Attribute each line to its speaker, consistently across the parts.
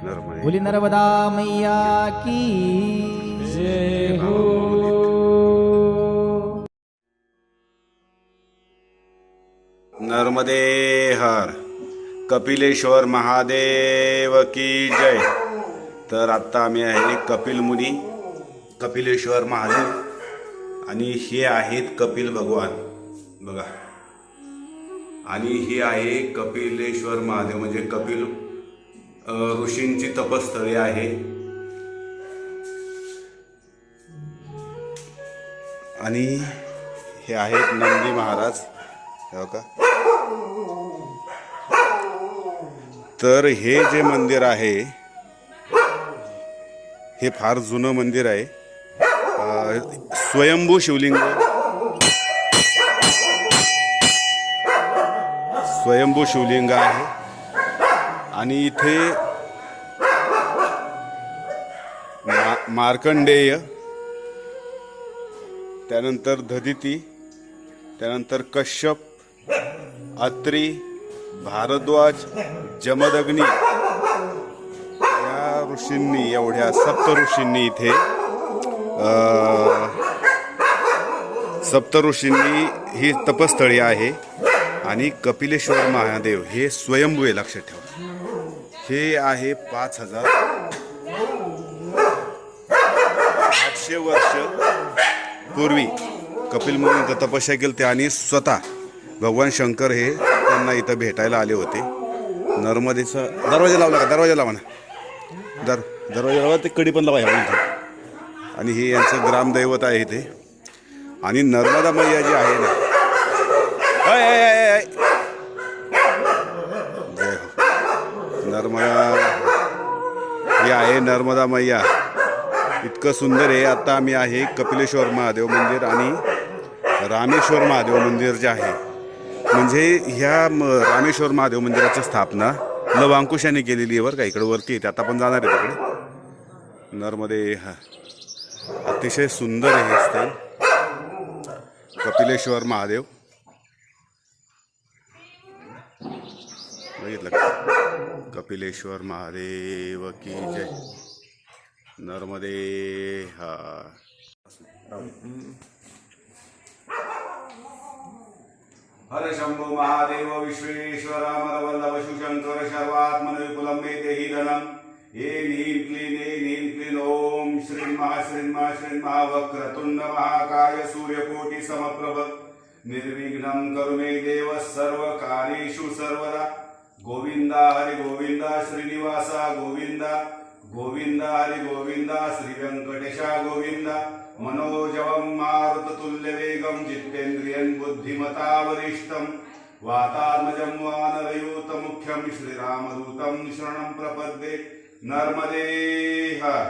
Speaker 1: बोली नर्मदा मैया की जय हो।
Speaker 2: नर्मदे हर, कपिलेश्वर महादेव की जय। तर आत्ता आम्ही आहे कपिल मुनी, कपिलेश्वर महादेव आणि हे आहेत कपिल भगवान बघा। आणि हे आहे कपिलेश्वर महादेव म्हणजे कपिल ऋषींची तपस्थळी आहे। आणि हे आहेत नंदी महाराज हो का। तर हे जे मंदिर आहे हे फार जुनं मंदिर आहे। स्वयंभू शिवलिंग, स्वयंभू शिवलिंग आहे। आणि इथे मार्कंडेय, त्यानंतर दधिती, त्यानंतर कश्यप, अत्री, भारद्वाज, जमदग्नी या ऋषींनी, एवढ्या सप्त ऋषींनी इथे सप्त ऋषींनी ही तपस्थळी आहे। आणि कपिलेश्वर महादेव हे स्वयंभू आहे, लक्षात ठेवा। हे आहे 5800 वर्ष पूर्वी कपिल मुनींनी तपस्या केली ते आणि स्वतः भगवान शंकर हे त्यांना इथं भेटायला आले होते। नर्मदेचा दरवाजा लावला का, दरवाजा लावा ना, दरवाजा लावा, ते कडी पण लावा ह्या इथे। आणि हे यांचं ग्रामदैवत आहे इथे। आणि नर्मदा मैया जी आहे ना, जय हो नर्मदा, ही आहे नर्मदा मैया। इतकं सुंदर आहे। आता आम्ही आहे कपिलेश्वर महादेव मंदिर आणि रामेश्वर महादेव मंदिर जे आहे, म्हणजे ह्या रामेश्वर महादेव मंदिराची स्थापना लवांकुशाने केलेली आहे बरं का। इकडे वरती येते, आता आपण जाणार आहे तिकडे नर्मदे। हा अतिशय सुंदर आहे हे स्थळ कपिलेश्वर महादेव, बघितलं का। कपिलेश्वर महादेव की जय। नर्मदे हर। हर शंभो महादेव विश्वेश्वर अमरवल्लभ शिवशंकर सर्वात्मन विपुलम मे देहि धनम। हे नीम क्लीन, हे नीम क्लीन। ओम श्रीं महावक्रतुंड महाकाय सूर्यकोटि समप्रभ निर्विघ्नं कुरु मे देव सर्वकार्येषु सर्वदा। गोविंदा हरि गोविंदा श्रीनिवासा गोविंदा, गोविंदा हरि गोविंदा श्री वेंकटेशा गोविंदा। मनोजवं मारुततुल्यवेगं जितेन्द्रियं बुद्धिमता वरिष्ठं वातात्मजं वानरयूतमुख्यं श्रीरामदूतं शरणं प्रपद्ये। नर्मदे हर।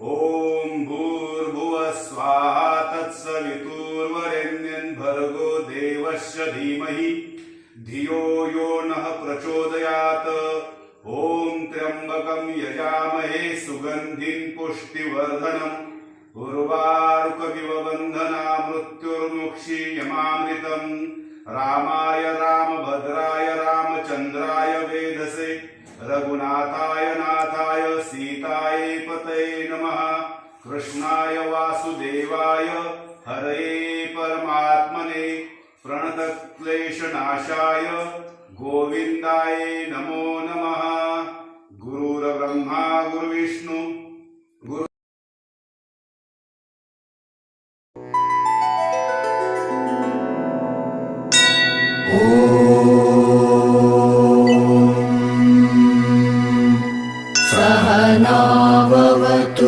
Speaker 2: ओम भूर्भुवः स्वाहा तत्सवितुर्वरेण्यं भर्गो देवस्य धीमहि धियो यो नः प्रचोदयात्। ओम त्र्यंबकं यजामहे सुगंधिं पुष्टिवर्धनम् उर्वारुकमिव बन्धना मृत्युर्मुक्षीयमामृतम्। रामाय रामभद्राय रामचन्द्राय वेधसे रघुनाथाय नाथाय सीताय पतये नमः। कृष्णाय वासुदेवाय हरये परमात्मने प्रणतक्लेशनाशाय गोविंदाय नमो नमः। गुरुर्ब्रह्मा गुरुर्विष्णु गुरु।
Speaker 3: सहना भवतु